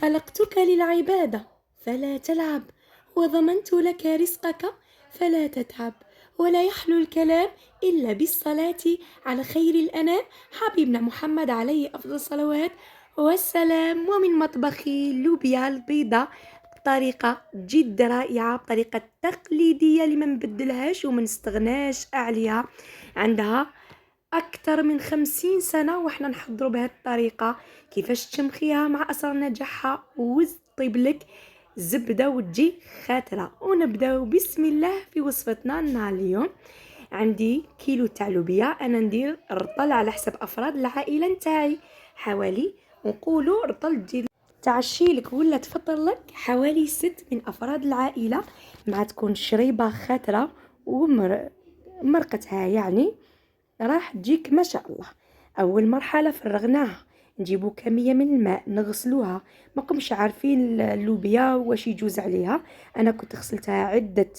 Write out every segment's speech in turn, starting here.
خلقتك للعبادة فلا تلعب، وضمنت لك رزقك فلا تتعب، ولا يحلو الكلام إلا بالصلاة على خير الأنام حبيبنا محمد عليه أفضل الصلوات والسلام. ومن مطبخي اللوبيا البيضاء بطريقة جد رائعة، بطريقة تقليدية اللي ما نبدلهاش وما نستغناش عليها. عندها أكثر من 50 سنة وإحنا نحضروا بهذه الطريقة. كيفاش تشمخيها مع أسرار نجاحها وتطيب لك زبدة وتجي خاترة. ونبداو بسم الله في وصفتنا نهار اليوم. عندي كيلو تاع لوبيا، أنا ندير رطل على حسب أفراد العائلة نتاعي، حوالي نقولوا رطل تجي تعشيلك ولا تفطر لك حوالي 6 من أفراد العائلة، مع تكون شريبة خاترة ومرقتها يعني راح تجيك ما شاء الله. اول مرحله فرغناها، نجيبو كميه من الماء نغسلوها. ما قمش عارفين اللوبيا واش يجوز عليها، انا كنت غسلتها عده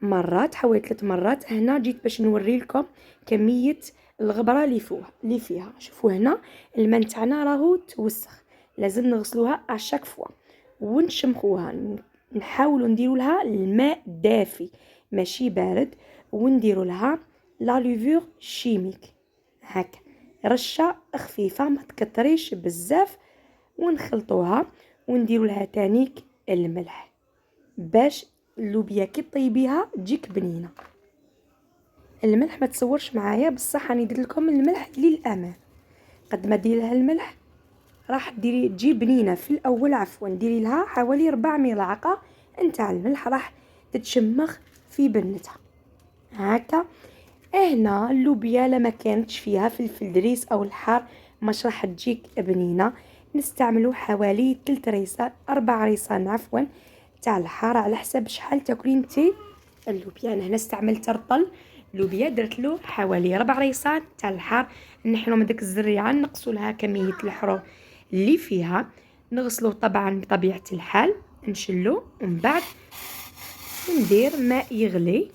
مرات، حوالي 3 مرات. هنا جيت باش نوري لكم كميه الغبره اللي فيها. شوفوا هنا الماء تاعنا راهو توسخ، لازم نغسلوها اشاك فوا ونشمخوها. نحاولوا نديروا لها الماء دافي ماشي بارد، ونديروا لها لا لوفور شيميك هكا رشه خفيفه، ما تكتريش بزاف، ونخلطوها ونديروا لها تانيك الملح باش اللوبيا كي طيبيها تجيك بنينه. الملح ما تصورش معايا، بصح راني درت لكم الملح للامان. قد ما ديري لها الملح راح تجي بنينه. في الاول عفوا ديري لها حوالي 4 ملعقه نتاع الملح، راح تتشمخ في بنتها هكا. هنا اللوبيا لما كانتش فيها فلفل دريس او الحار مش راح تجيك بنينه. نستعملوا حوالي 3 ريصان 4 ريصان عفوا تاع الحار على حسب شحال تاكلين نتي اللوبيا. انا هنا استعملت رطل لوبيا، درت له حوالي 4 ريصان تاع الحار. نحيو من داك الزريعه، نقصوا لها كميه الحروف اللي فيها، نغسلوه طبعا بطبيعه الحال، نشلو ومن بعد ندير ماء يغلي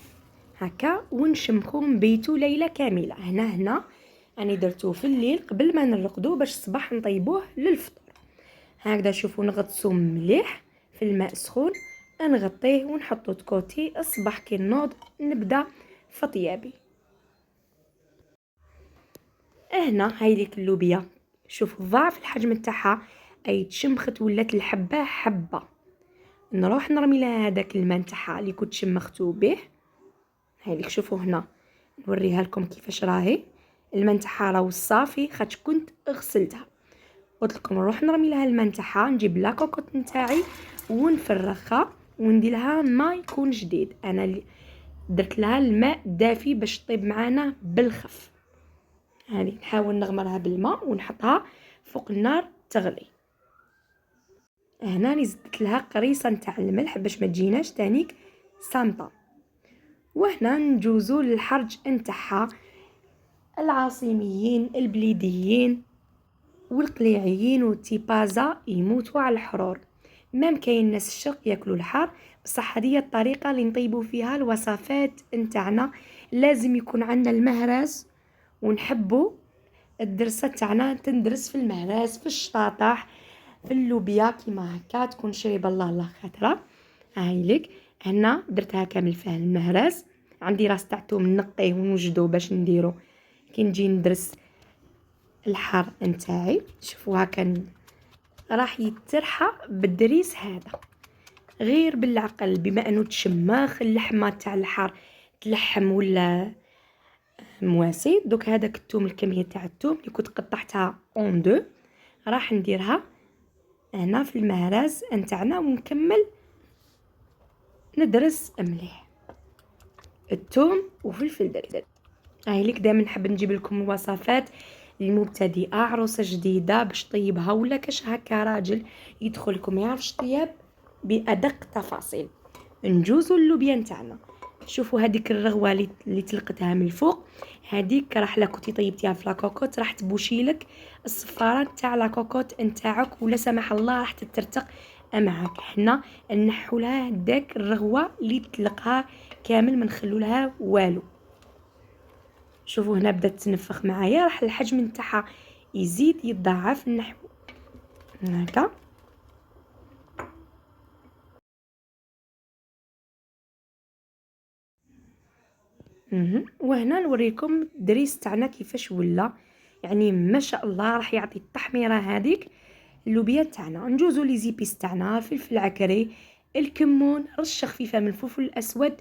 هكا ونشمخو نبيتو ليله كامله. هنا راني درتوه في الليل قبل ما نرقدو باش الصباح نطيبوه للفطور. هكذا شوفوا نغطسو مليح في الماء سخون، نغطيه ونحطو تكوتي. الصباح كي نوض نبدا في طيابي. هنا هاي ليك اللوبيا، شوفوا ضعف الحجم تاعها، اي تشمخت ولات الحبه حبه. نروح نرمي لها هذاك الماء تاعها اللي كنت شمختو به. هاي ليك شوفوا هنا نوريها لكم كيفاش راهي الماء تاعها راهو صافي، خاطش كنت غسلتها. قلت لكم نروح نرمي لها الماء تاعها، نجيب لا كوكوط نتاعي ونفرغها وندير لها ماء يكون جديد. انا اللي درت لها الماء دافي باش طيب معانا بالخف. هذه نحاول نغمرها بالماء ونحطها فوق النار تغلي. هنا زدت لها قريصه نتاع الملح باش ما تجيناش تانيك صامته. وهنا نجوزو للحرج نتاعها. العاصميين البليديين والقليعيين والتيبازا يموتوا على الحرور. مام كاين ناس الشرق ياكلوا الحار، بصح هذه الطريقه اللي نطيبوا فيها الوصفات نتاعنا. لازم يكون عندنا المهراس، ونحبوا الدرسه تاعنا تندرس في المهراس، في الشطاح، في اللوبيا كيما هكا تكون شريبه الله خاطره. هاي لك هنا درتها كامل فيها المهراس. عندي راس تاع توم نقيه ونوجدوه باش نديرو كي نجي ندرس الحار نتاعي. شوفوها كان راح يترحى بالدريس هذا غير بالعقل، بما انه تشماخ اللحمه تاع الحار تلحم ولا مواسي. دوك هذاك الثوم الكميه تاع الثوم اللي كنت قطعتها اون دو راح نديرها هنا في المهراس نتاعنا، ونكمل ندرس مليح الثوم وفلفل دريس. هاي لك دائما نحب نجيب لكم الوصفات المبتدئه، عروسه جديده باش طيبها، ولا كاش هكا راجل يدخل لكم يعرفش طياب بادق تفاصيل. نجوزوا اللوبيا نتاعنا. شوفوا هذيك الرغوه اللي تلقتها من الفوق، هذيك راح لا كنتي طيبتيها في لاكوكوت راح تبوشي لك الصفاره تاع لاكوكوت نتاعك، ولا سمح الله راح تترتق معك. حنا نحو لها هذاك الرغوه اللي تلقها كامل، ما نخلو لها والو. شوفوا هنا بدات تنفخ معايا، راح الحجم نتاعها يزيد يتضاعف نحو هكا. وهنا نوريكم الدريس تاعنا كيفاش ولا، يعني ما شاء الله راح يعطي التحميره هذيك اللوبيا تاعنا. نجوزو لي زيبيس تاعنا، فلفل عكري، الكمون، رشه خفيفه من الفلفل الاسود،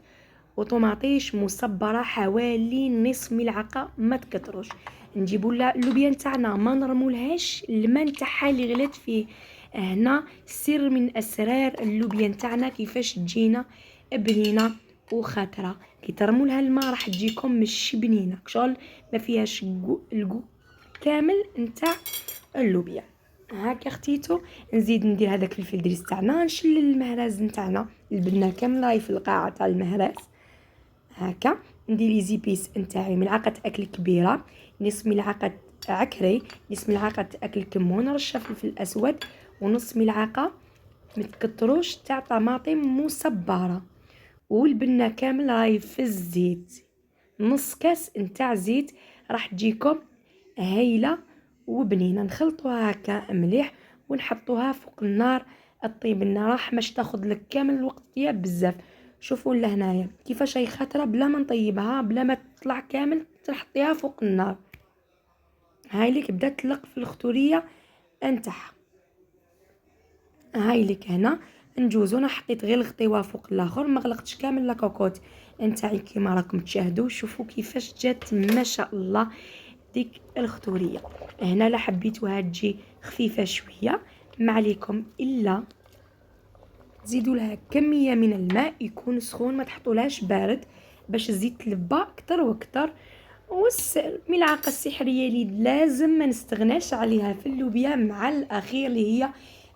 وطوماطيش مصبره حوالي نصف ملعقه، ما تكتروش. نجيبو اللوبيا تاعنا ما نرمولهاش الماء تاعها اللي غلات فيه. هنا سر من اسرار اللوبيا تاعنا كيفاش تجينا بنينه وخضره. كي ترمولها الماء راح تجيكم مش بنينه كشغل، ما فيهاش القو كامل نتاع اللوبيا. هاكا اختيتو نزيد ندير هذاك الفلفل دريس تاعنا، نشلل المهراز نتاعنا، البنه كامله راهي في القاعه تاع المهراز. هاكا ندير لي زيبيس نتاعي، ملعقه اكل كبيره، نصف ملعقه عكري، نصف ملعقه اكل كمون، رشه فلفل اسود، ونص ملعقه متكتروش تاع طماطم مصبره، والبنه كامل راهي في الزيت، نص كاس نتاع زيت، راح تجيكم هايله وبنينه. نخلطوها هكا مليح ونحطوها فوق النار الطيب لنا، راح مش تاخذ لك كامل الوقت ديالها بزاف. شوفوا لهنايا كيفاش هي خاطره بلا ما نطيبها، بلا ما تطلع كامل، تحطيها فوق النار. هاي لك بدات تلق في الخطوريه نتاعها. هاي لك هنا نجوزو، انا حطيت غير الغطيوه فوق الاخر، ما غلقتش كامل لاكوكوت نتاعي كيما راكم تشاهدوا. شوفوا كيفاش جات ما شاء الله ديك الخطوريه. هنا لا حبيتوها تجي خفيفه شويه، ما عليكم الا تزيدوا لها كميه من الماء يكون سخون، ما تحطولهاش بارد باش الزيت تلبى اكثر واكثر. والملعقه السحريه اللي لازم ما نستغناش عليها في اللوبيا مع الاخير اللي هي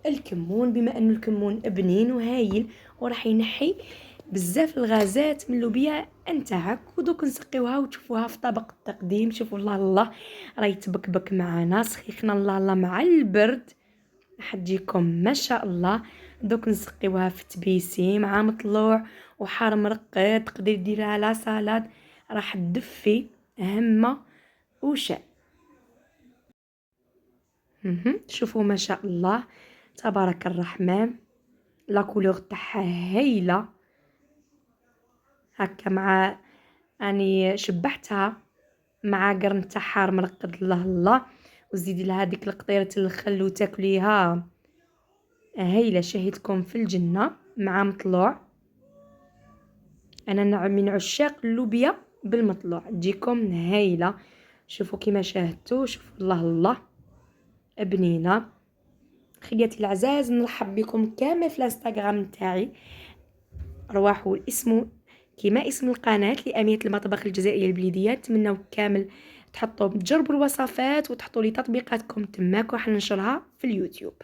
الكمون، بما انه الكمون بنين وهايل وراح ينحي بزاف الغازات من اللوبيا نتاعك. ودوك نسقيوها وتشوفوها في طبق التقديم. شوفوا الله الله راهي تبكبك معنا، سخيخنا الله الله مع البرد حتجيكم ما شاء الله. دوك نسقيوها في تبيسي مع مطلوع وحار مرقد، تقدري ديرها لا سالاد، راح تدفي همه وشاء. شوفوا ما شاء الله تبارك الرحمن، لا كولور تاعها هايله هكا، مع اني شبحتها مع قرن تاع حار مرقد الله الله، وزيدي لها ديك القطيره الخل وتاكليها هايله. شهيتكم في الجنه مع مطلوع، انا من عشاق اللوبيا بالمطلوع، تجيكم هايله. شوفوا كيما شاهدتوا، شوفوا الله الله بنينه. خياتي العزاز نرحب بكم كامل في الانستغرام تاعي، رواحوا اسمه كيما اسم القناه لأمية المطبخ الجزائري البليديه. نتمنوا كامل تجربوا الوصفات وتحطوا لي تطبيقاتكم تماك، وراح ننشرها في اليوتيوب.